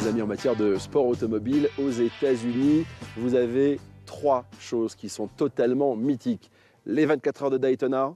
amis, en matière de sport automobile aux États-Unis. Vous avez 3 choses qui sont totalement mythiques. Les 24 heures de Daytona,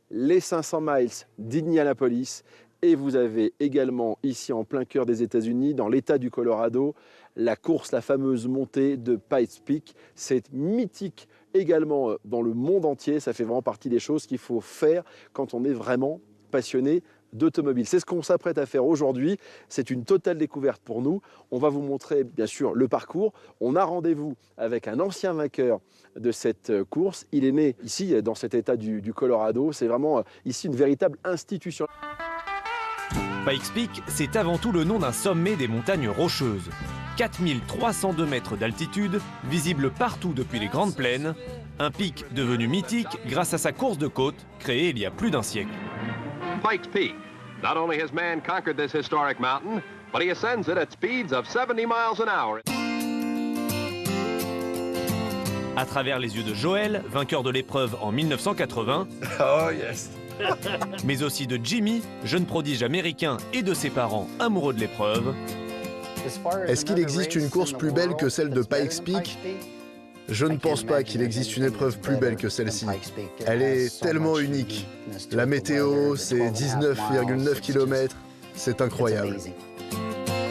les 500 miles d'Indianapolis et vous avez également ici en plein cœur des États-Unis, dans l'État du Colorado, la course, la fameuse montée de Pikes Peak. C'est mythique également dans le monde entier. Ça fait vraiment partie des choses qu'il faut faire quand on est vraiment passionné d'automobile. C'est ce qu'on s'apprête à faire aujourd'hui. C'est une totale découverte pour nous. On va vous montrer bien sûr le parcours. On a rendez-vous avec un ancien vainqueur de cette course. Il est né ici dans cet état du Colorado. C'est vraiment ici une véritable institution. Pikes Peak, c'est avant tout le nom d'un sommet des montagnes rocheuses. 4302 mètres d'altitude, visible partout depuis les Grandes Plaines. Un pic devenu mythique grâce à sa course de côte, créée il y a plus d'un siècle. Pikes Peak. Not only has man conquered this historic mountain, but he ascends it at speeds of 70 miles an hour. À travers les yeux de Joel, vainqueur de l'épreuve en 1980, Oh yes. mais aussi de Jimmy, jeune prodige américain, et de ses parents amoureux de l'épreuve. Est-ce qu'il existe une course plus belle que celle de Pikes Peak ? Je ne pense pas qu'il existe une épreuve plus belle que celle-ci. Elle est tellement unique. La météo, c'est 19,9 km. C'est incroyable.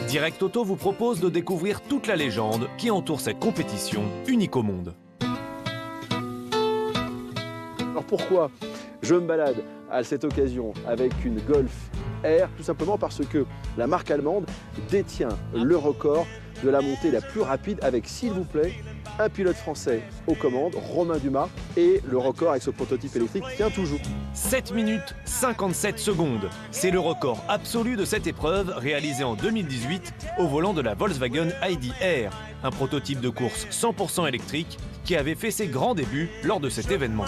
Direct Auto vous propose de découvrir toute la légende qui entoure cette compétition unique au monde. Alors pourquoi je me balade à cette occasion avec une Golf R? Tout simplement parce que la marque allemande détient le record de la montée la plus rapide avec, s'il vous plaît, un pilote français aux commandes, Romain Dumas, et le record avec ce prototype électrique tient toujours. 7 minutes 57 secondes. C'est le record absolu de cette épreuve réalisée en 2018 au volant de la Volkswagen ID R, un prototype de course 100% électrique qui avait fait ses grands débuts lors de cet événement.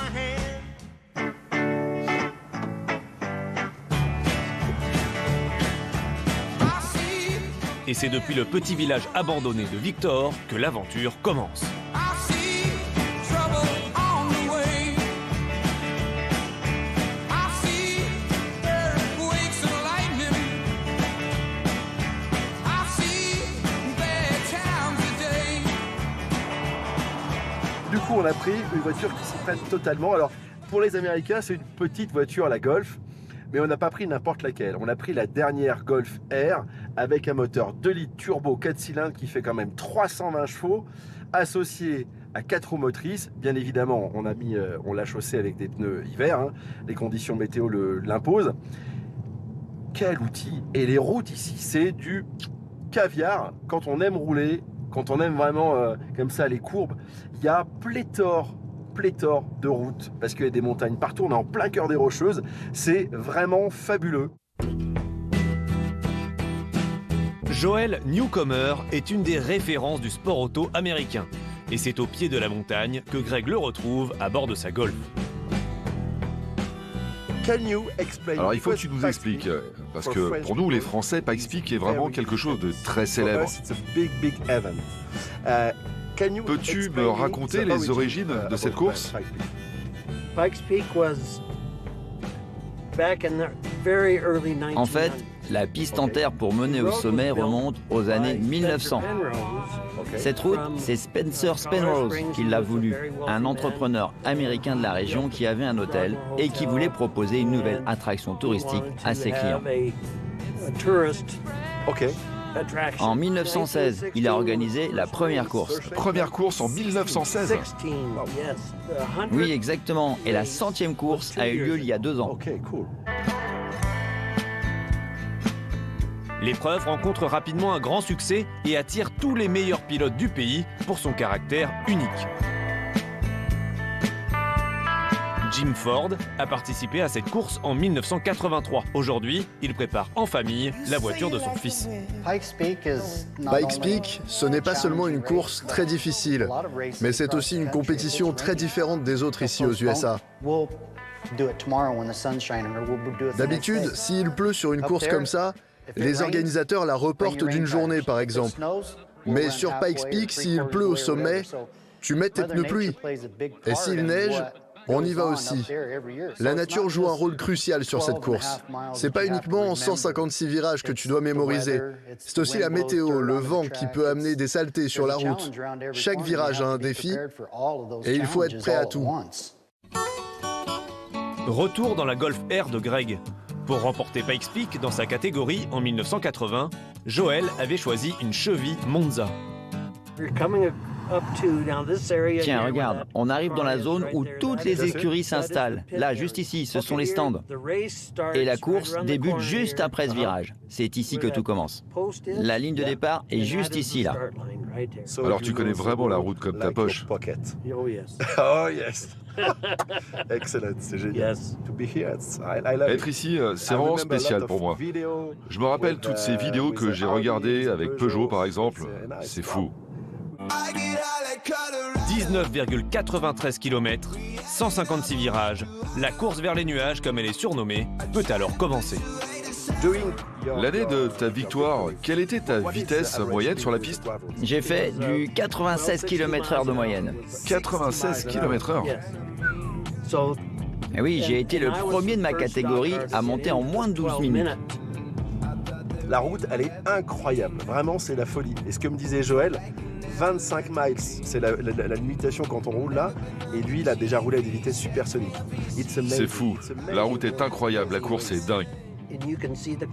Et c'est depuis le petit village abandonné de Victor que l'aventure commence. Du coup, on a pris une voiture qui s'y prête totalement. Alors, pour les Américains, c'est une petite voiture, la Golf. Mais on n'a pas pris n'importe laquelle. On a pris la dernière Golf R avec un moteur 2 litres turbo 4 cylindres qui fait quand même 320 chevaux, associé à 4 roues motrices. Bien évidemment, on l'a chaussé avec des pneus hiver. Hein. Les conditions météo l'imposent. Quel outil! Et les routes ici, c'est du caviar. Quand on aime rouler, quand on aime vraiment comme ça les courbes, il y a pléthore de routes parce qu'il y a des montagnes partout, on est en plein cœur des Rocheuses, c'est vraiment fabuleux. Joel Newcomer est une des références du sport auto américain et c'est au pied de la montagne que Greg le retrouve à bord de sa Golf. Alors il faut que tu nous expliques, parce que pour nous les Français, Pikes Peak est vraiment quelque chose de très célèbre. Peux-tu me raconter les origines de cette course? En fait, la piste en terre pour mener au sommet remonte aux années 1900. Cette route, c'est Spencer Penrose qui l'a voulu, un entrepreneur américain de la région qui avait un hôtel et qui voulait proposer une nouvelle attraction touristique à ses clients. En 1916, il a organisé la première course. Première course en 1916? Oui, exactement. Et la 100e course a eu lieu il y a 2 ans. L'épreuve rencontre rapidement un grand succès et attire tous les meilleurs pilotes du pays pour son caractère unique. Jim Ford a participé à cette course en 1983. Aujourd'hui, il prépare en famille la voiture de son fils. Pikes Peak, ce n'est pas seulement une course très difficile, mais c'est aussi une compétition très différente des autres ici aux USA. D'habitude, s'il pleut sur une course comme ça, les organisateurs la reportent d'une journée par exemple. Mais sur Pikes Peak, s'il pleut au sommet, tu mets tes pneus pluie. Et s'il neige, On y va aussi. La nature joue un rôle crucial sur cette course. C'est pas uniquement 156 virages que tu dois mémoriser. C'est aussi la météo, le vent qui peut amener des saletés sur la route. Chaque virage a un défi et il faut être prêt à tout. Retour dans la Golf R de Greg. Pour remporter Pikes Peak dans sa catégorie en 1980, Joel avait choisi une Chevy Monza. Tiens, regarde, on arrive dans la zone où toutes les écuries s'installent. Là, juste ici, ce sont les stands. Et la course débute juste après ce virage. C'est ici que tout commence. La ligne de départ est juste ici, là. Alors tu connais vraiment la route comme ta poche. Oh yes. Excellent, c'est génial. Être ici, c'est vraiment spécial pour moi. Je me rappelle toutes ces vidéos que j'ai regardées avec Peugeot par exemple. C'est fou. 19,93 km, 156 virages, la course vers les nuages, comme elle est surnommée, peut alors commencer. L'année de ta victoire, quelle était ta vitesse moyenne sur la piste? J'ai fait du 96 km/h de moyenne. 96 km/h. Et oui, j'ai été le premier de ma catégorie à monter en moins de 12 minutes. La route, elle est incroyable. Vraiment, c'est la folie. Et ce que me disait Joël, 25 miles, c'est la limitation quand on roule là. Et lui, il a déjà roulé à des vitesses supersoniques. C'est fou. La route est incroyable. La course est dingue.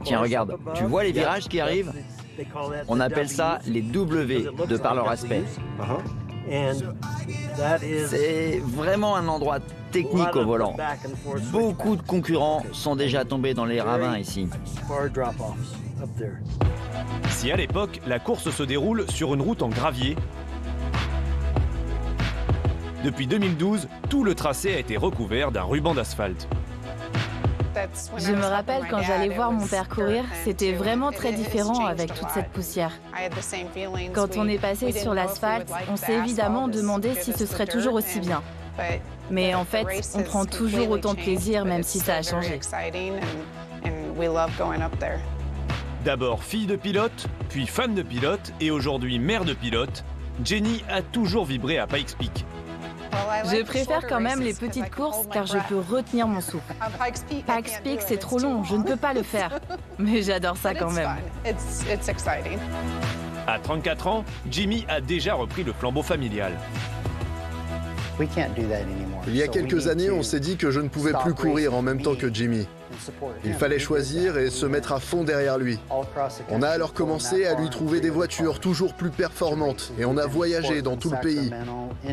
Tiens, regarde, tu vois les virages qui arrivent? On appelle ça les W, de par leur aspect. C'est vraiment un endroit technique au volant. Beaucoup de concurrents sont déjà tombés dans les ravins ici. Si à l'époque, la course se déroule sur une route en gravier, depuis 2012, tout le tracé a été recouvert d'un ruban d'asphalte. Je me rappelle quand j'allais voir mon père courir, c'était vraiment très différent avec toute cette poussière. Quand on est passé sur l'asphalte, on s'est évidemment demandé si ce serait toujours aussi bien. Mais en fait, on prend toujours autant de plaisir même si ça a changé. D'abord fille de pilote, puis fan de pilote et aujourd'hui mère de pilote, Jenny a toujours vibré à Pikes Peak. Je préfère quand même les petites courses car je peux retenir mon souffle. Pikes Peak, c'est trop long, je ne peux pas le faire. Mais j'adore ça quand même. À 34 ans, Jimmy a déjà repris le flambeau familial. Il y a quelques années, on s'est dit que je ne pouvais plus courir en même temps que Jimmy. Il fallait choisir et se mettre à fond derrière lui. On a alors commencé à lui trouver des voitures toujours plus performantes et on a voyagé dans tout le pays.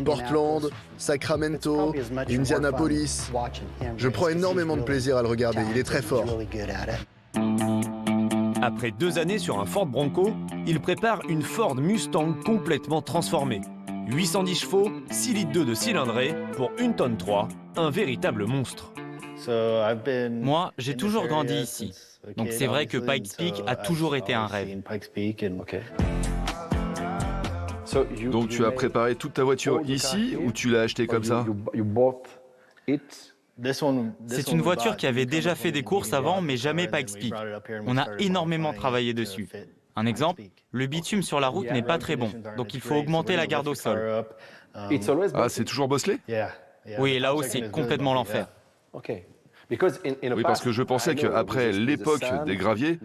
Portland, Sacramento, Indianapolis. Je prends énormément de plaisir à le regarder, il est très fort. Après 2 années sur un Ford Bronco, il prépare une Ford Mustang complètement transformée. 810 chevaux, 6 litres de cylindrée pour 1 tonne 3, un véritable monstre. Moi, j'ai toujours grandi ici. Donc c'est vrai que Pikes Peak a toujours été un rêve. Donc tu as préparé toute ta voiture ici ou tu l'as achetée comme ça? C'est une voiture qui avait déjà fait des courses avant, mais jamais Pikes Peak. On a énormément travaillé dessus. Un exemple, le bitume sur la route n'est pas très bon, donc il faut augmenter la garde au sol. Ah, c'est toujours bosselé? Oui, là-haut, c'est complètement l'enfer. Oui, parce que je pensais qu'après l'époque des graviers,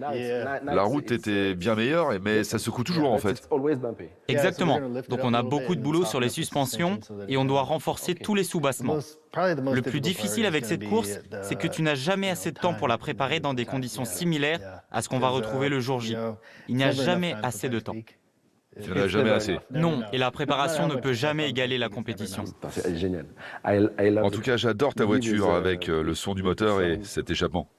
la route était bien meilleure, mais ça secoue toujours en fait. Exactement. Donc on a beaucoup de boulot sur les suspensions et on doit renforcer tous les sous-bassements. Le plus difficile avec cette course, c'est que tu n'as jamais assez de temps pour la préparer dans des conditions similaires à ce qu'on va retrouver le jour J. Il n'y a jamais assez de temps. Il n'y en a jamais assez. Non, et la préparation ne peut jamais égaler la compétition. C'est génial. En tout cas, j'adore ta voiture avec le son du moteur et cet échappement.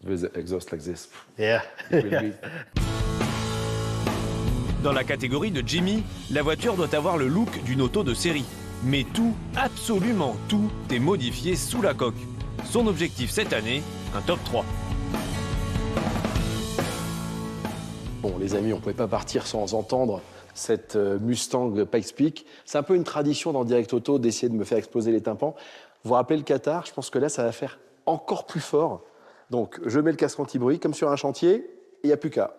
Dans la catégorie de Jimmy, la voiture doit avoir le look d'une auto de série. Mais tout, absolument tout, est modifié sous la coque. Son objectif cette année, un top 3. Bon, les amis, on ne pouvait pas partir sans entendre cette Mustang Pikes Peak. C'est un peu une tradition dans Direct Auto d'essayer de me faire exploser les tympans. Vous vous rappelez le Qatar? Je pense que là, ça va faire encore plus fort. Donc, je mets le casque anti-bruit comme sur un chantier, et il n'y a plus qu'à.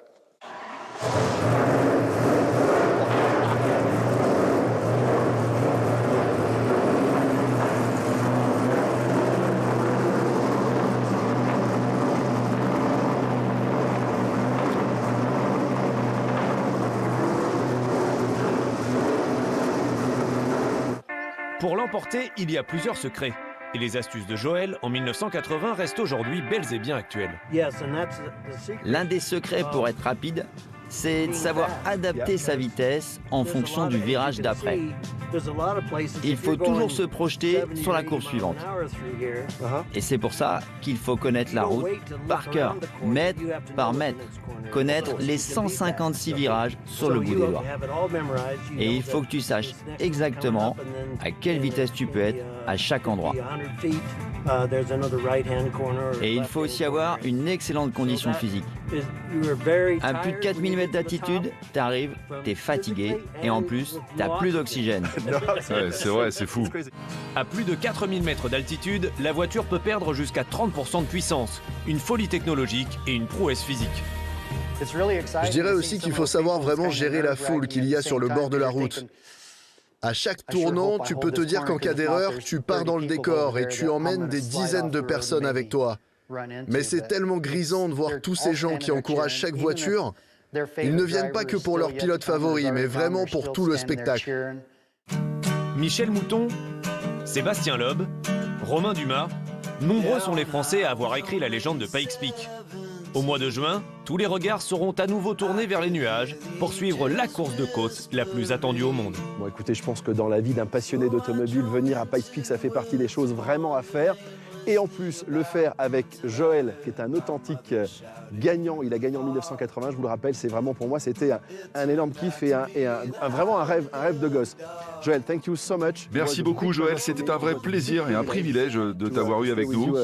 Pour l'emporter, il y a plusieurs secrets. Et les astuces de Joël en 1980 restent aujourd'hui belles et bien actuelles. L'un des secrets pour être rapide, c'est de savoir adapter sa vitesse en fonction du virage d'après. Il faut toujours se projeter sur la courbe suivante. Et c'est pour ça qu'il faut connaître la route par cœur, mètre par mètre. Connaître les 156 virages sur le bout des doigts. Et il faut que tu saches exactement à quelle vitesse tu peux être à chaque endroit. Et il faut aussi avoir une excellente condition physique. À plus de 4000 mètres d'altitude, t'arrives, t'es fatigué et en plus, t'as plus d'oxygène. Ouais, c'est vrai, c'est fou. À plus de 4000 mètres d'altitude, la voiture peut perdre jusqu'à 30% de puissance. Une folie technologique et une prouesse physique. Je dirais aussi qu'il faut savoir vraiment gérer la foule qu'il y a sur le bord de la route. À chaque tournant, tu peux te dire qu'en cas d'erreur, tu pars dans le décor et tu emmènes des dizaines de personnes avec toi. Mais c'est tellement grisant de voir tous ces gens qui encouragent chaque voiture. Ils ne viennent pas que pour leur pilote favori, mais vraiment pour tout le spectacle. Michel Mouton, Sébastien Loeb, Romain Dumas, nombreux sont les Français à avoir écrit la légende de Pikes Peak. Au mois de juin, tous les regards seront à nouveau tournés vers les nuages pour suivre la course de côte la plus attendue au monde. Bon, écoutez, je pense que dans la vie d'un passionné d'automobile, venir à Pikes Peak, ça fait partie des choses vraiment à faire. Et en plus, le faire avec Joël, qui est un authentique gagnant. Il a gagné en 1980, je vous le rappelle. C'est vraiment, pour moi, c'était un énorme kiff et vraiment un rêve de gosse. Joël, thank you so much. Merci beaucoup, Joël. C'était un vrai plaisir et un privilège de t'avoir eu avec nous.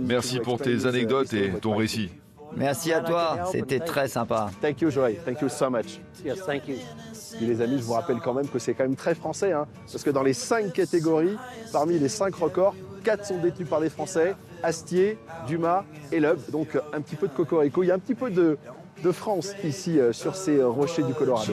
Merci pour tes anecdotes et ton récit. Merci à toi, c'était très sympa. Thank you, Joël. Thank you so much. Yes, thank you. Et les amis, je vous rappelle quand même que c'est quand même très français, hein, parce que dans les 5 catégories, parmi les 5 records, 4 sont détenus par des Français, Astier, Dumas et Loeb. Donc un petit peu de cocorico. Il y a un petit peu de France ici sur ces rochers du Colorado.